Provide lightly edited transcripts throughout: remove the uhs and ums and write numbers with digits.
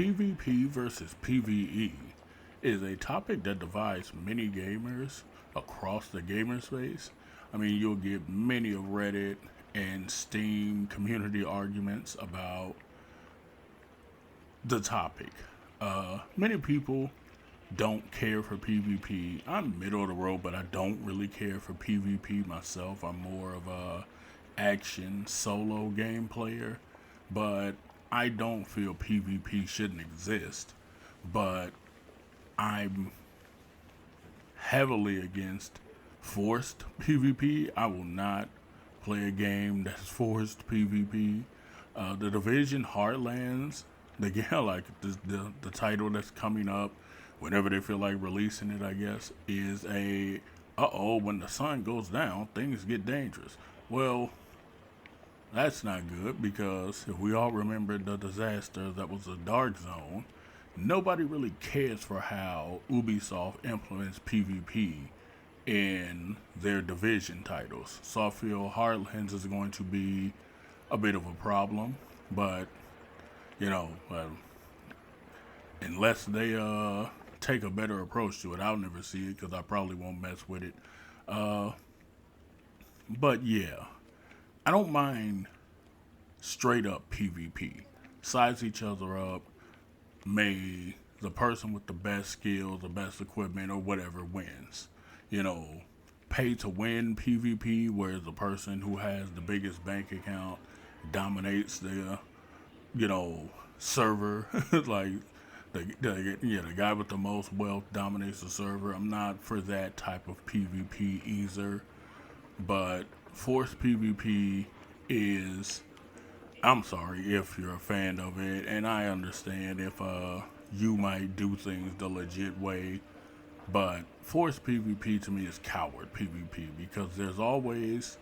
PvP versus PvE is a topic that divides many gamers across the gamer space. I mean, you'll get many of Reddit and Steam community arguments about the topic. Many people don't care for PvP. I'm middle of the road, but I don't really care for PvP myself. I'm more of a action solo game player, but I don't feel PvP shouldn't exist. But I'm heavily against forced PvP. I will not play a game that's forced PvP. The Division Heartlands, like the title that's coming up, whenever they feel like releasing it, I guess, is when the sun goes down, things get dangerous. Well, that's not good because if we all remember the disaster that was the Dark Zone, nobody really cares for how Ubisoft implements PvP in their Division titles. So I feel Heartlands is going to be a bit of a problem, but you know, unless they take a better approach to it, I'll never see it because I probably won't mess with it. Uh, but yeah, I don't mind straight up PvP. Size each other up. May the person with the best skills, the best equipment, or whatever wins. You know, pay to win PvP, where the person who has the biggest bank account dominates the, server. Like the guy with the most wealth dominates the server. I'm not for that type of PvP either, but forced PvP is. I'm sorry if you're a fan of it, and I understand if you might do things the legit way, but forced PvP to me is coward PvP because there's always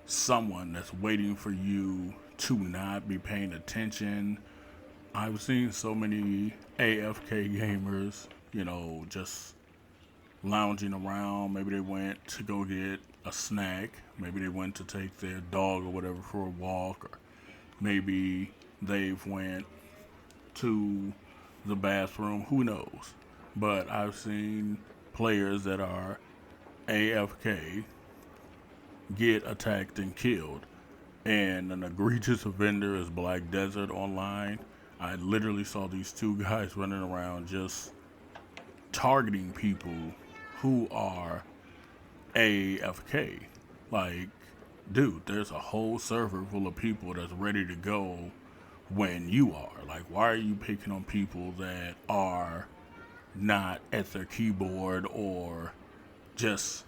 someone that's waiting for you to not be paying attention. I've seen so many AFK gamers, just lounging around. Maybe they went to go get a snack. Maybe they went to take their dog or whatever for a walk, or maybe they've went to the bathroom. Who knows? But I've seen players that are AFK get attacked and killed. And an egregious offender is Black Desert Online. I literally saw these two guys running around just targeting people who are AFK. Like, dude, there's a whole server full of people that's ready to go when you are. Like, why are you picking on people that are not at their keyboard or just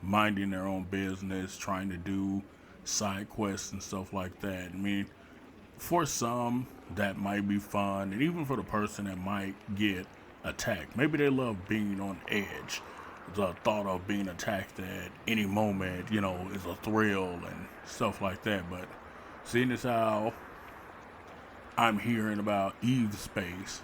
minding their own business, trying to do side quests and stuff like that? I mean, for some, that might be fun, and even for the person that might get attacked, maybe they love being on edge. The thought of being attacked at any moment, is a thrill and stuff like that. But seeing as how I'm hearing about Eve's space,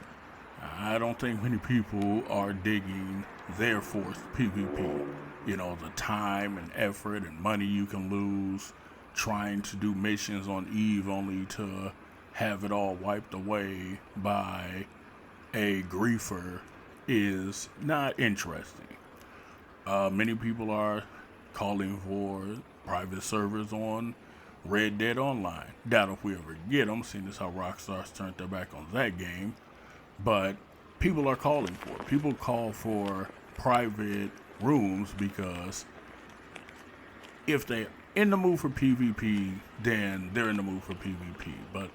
I don't think many people are digging their forced PvP. The time and effort and money you can lose trying to do missions on Eve only to have it all wiped away by a griefer is not interesting. Many people are calling for private servers on Red Dead Online. Doubt if we ever get them, seeing as how Rockstar's turned their back on that game. But people are calling for it. People call for private rooms because if they're in the mood for PvP, then they're in the mood for PvP. But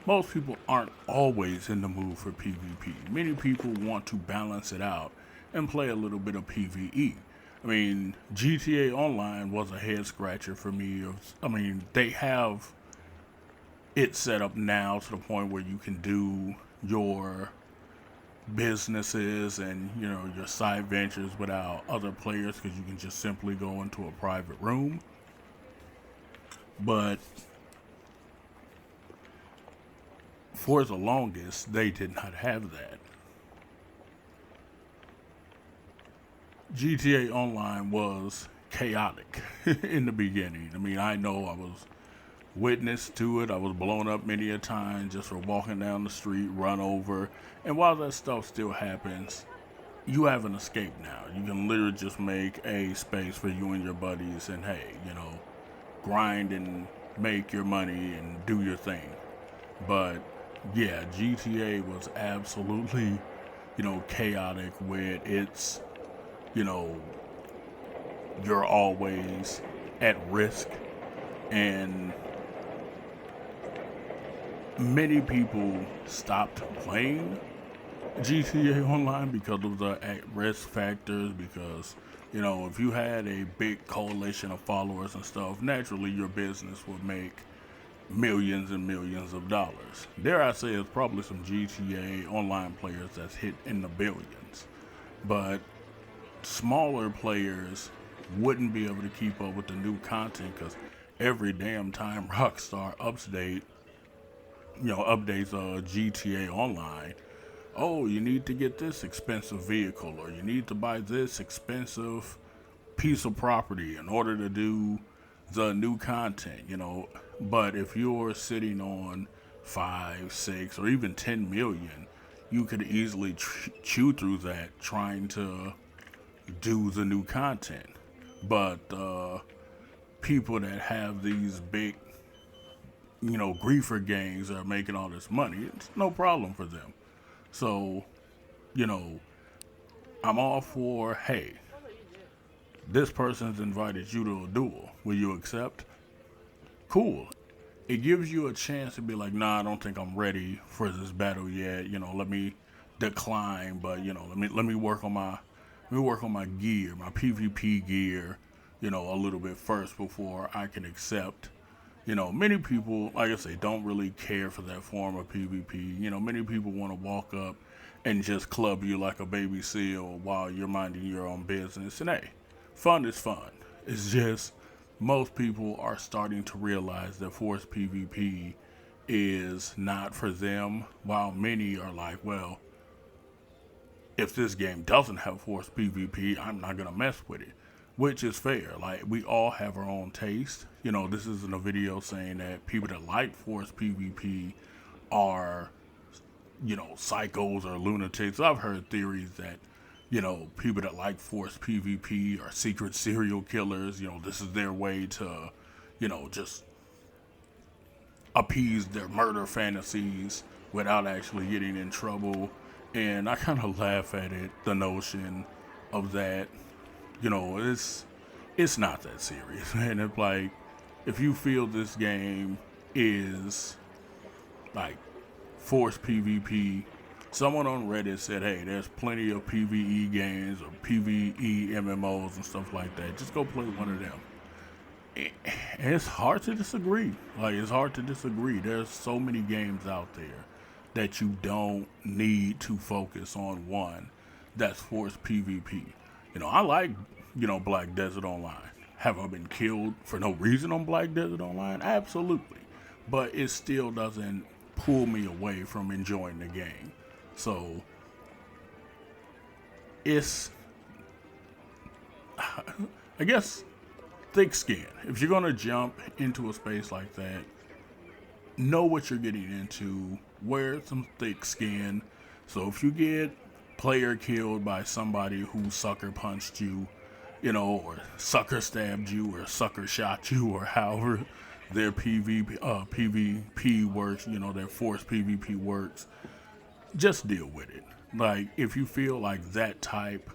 most people aren't always in the mood for PvP. Many people want to balance it out and play a little bit of PvE. I mean, GTA Online was a head scratcher for me. They have it set up now to the point where you can do your businesses and, your side ventures without other players because you can just simply go into a private room. But for the longest, they did not have that. GTA Online was chaotic in the beginning. I mean, I know I was witness to it. I was blown up many a time just for walking down the street, run over. And while that stuff still happens, you have an escape now. You can literally just make a space for you and your buddies and hey, grind and make your money and do your thing. But yeah, GTA was absolutely, chaotic with its, you know, you're always at risk. And many people stopped playing GTA Online because of the at risk factors. Because, if you had a big coalition of followers and stuff, naturally your business would make millions and millions of dollars. Dare I say, it's probably some GTA Online players that's hit in the billions. But smaller players wouldn't be able to keep up with the new content because every damn time Rockstar updates GTA Online, oh, you need to get this expensive vehicle or you need to buy this expensive piece of property in order to do the new content. But if you're sitting on 5, 6, or even 10 million, you could easily chew through that trying to do the new content. But people that have these big, griefer gangs that are making all this money, it's no problem for them. So, you know, I'm all for, hey, this person's invited you to a duel. Will you accept? Cool. It gives you a chance to be like, nah, I don't think I'm ready for this battle yet. Let me decline, but let me work on my gear, my PvP gear, a little bit first before I can accept. Many people, like I say, don't really care for that form of PvP. Many people want to walk up and just club you like a baby seal while you're minding your own business. And hey, fun is fun. It's just most people are starting to realize that forced PvP is not for them, while many are like, well, if this game doesn't have forced PvP, I'm not going to mess with it. Which is fair. Like, we all have our own taste. This isn't a video saying that people that like forced PvP are, psychos or lunatics. I've heard theories that, people that like forced PvP are secret serial killers. This is their way to, just appease their murder fantasies without actually getting in trouble. And I kind of laugh at it, the notion of that. It's not that serious, man. It's like, if you feel this game is like forced PvP, someone on Reddit said, hey, there's plenty of PvE games or PvE MMOs and stuff like that. Just go play one of them. And it's hard to disagree. There's so many games out there that you don't need to focus on one that's forced PvP. I like, Black Desert Online. Have I been killed for no reason on Black Desert Online? Absolutely. But it still doesn't pull me away from enjoying the game. So, it's, I guess, thick skin. If you're going to jump into a space like that, know what you're getting into. Wear some thick skin. So if you get player killed by somebody who sucker punched you, or sucker stabbed you, or sucker shot you, or however their PvP works, their forced PvP works, just deal with it. Like, if you feel like that type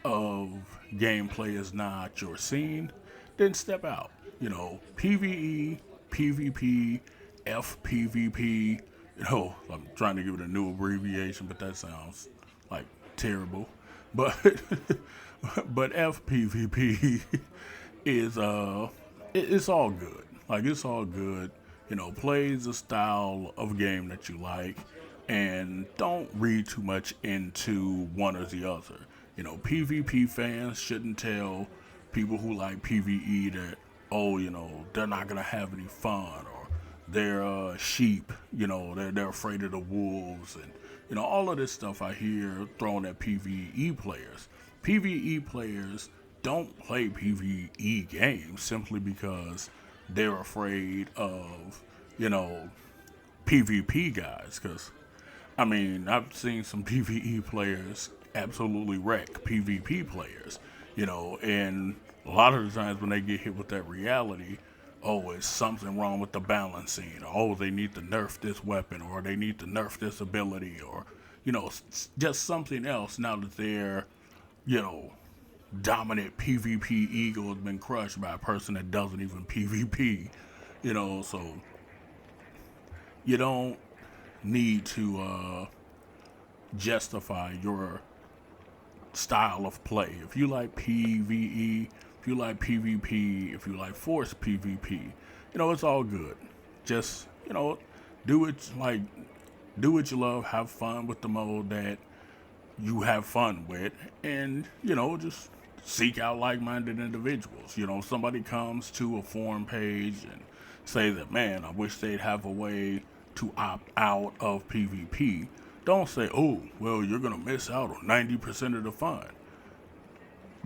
of gameplay is not your scene, then step out. PvE, PvP, FPVP, I'm trying to give it a new abbreviation, but that sounds like terrible. But but FPVP is it's all good. Like, it's all good. Play the style of game that you like, and don't read too much into one or the other. PvP fans shouldn't tell people who like PvE that, oh, they're not gonna have any fun, or they're sheep. They're afraid of the wolves, and all of this stuff I hear thrown at PvE players. PvE players don't play PvE games simply because they're afraid of, you know, PvP guys. Because, I mean, I've seen some PvE players absolutely wreck PvP players, and a lot of the times when they get hit with that reality, oh, it's something wrong with the balancing, or oh, they need to nerf this weapon, or they need to nerf this ability, or, just something else now that their, you know, dominant PvP ego has been crushed by a person that doesn't even PvP, so you don't need to justify your style of play. If you like PVE, if you like PvP, if you like forced PvP, it's all good. Just, do it like do what you love, have fun with the mode that you have fun with, and, just seek out like-minded individuals. If somebody comes to a forum page and say that, man, I wish they'd have a way to opt out of PvP, don't say, oh, well, you're going to miss out on 90% of the fun.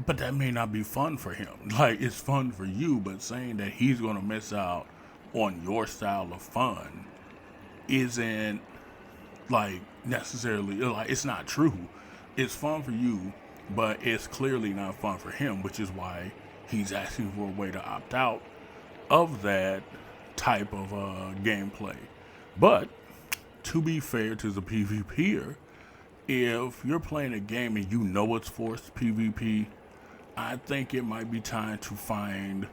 But that may not be fun for him. Like, it's fun for you, but saying that he's going to miss out on your style of fun isn't, like, necessarily, like, it's not true. It's fun for you, but it's clearly not fun for him, which is why he's asking for a way to opt out of that type of gameplay. But to be fair to the PvPer, if you're playing a game and you know it's forced PvP, I think it might be time to find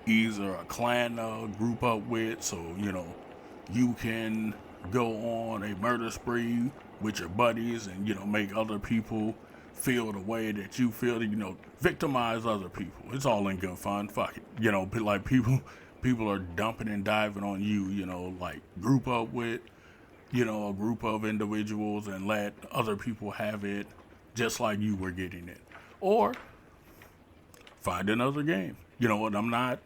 either a clan to group up with, so you can go on a murder spree with your buddies and make other people feel the way that you feel, victimize other people. It's all in good fun. Fuck it. Like people are dumping and diving on you, like group up with, a group of individuals and let other people have it just like you were getting it. Or find another game. I'm not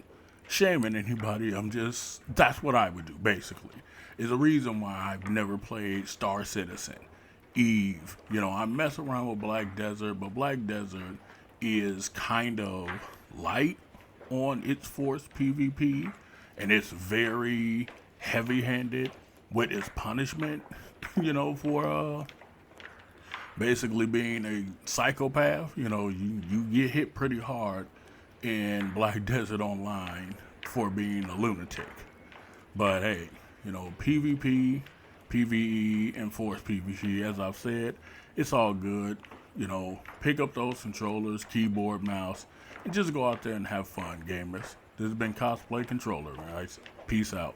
shaming anybody. That's what I would do, basically. Is a reason why I've never played Star Citizen, Eve. I mess around with Black Desert, but Black Desert is kind of light on its forced PvP, and it's very heavy-handed with its punishment, for basically being a psychopath. You get hit pretty hard in Black Desert Online for being a lunatic. But hey, PvP, PvE, and forced PvP, as I've said, it's all good. Pick up those controllers, keyboard, mouse, and just go out there and have fun, gamers. This has been Cosplay Controller, guys. Peace out.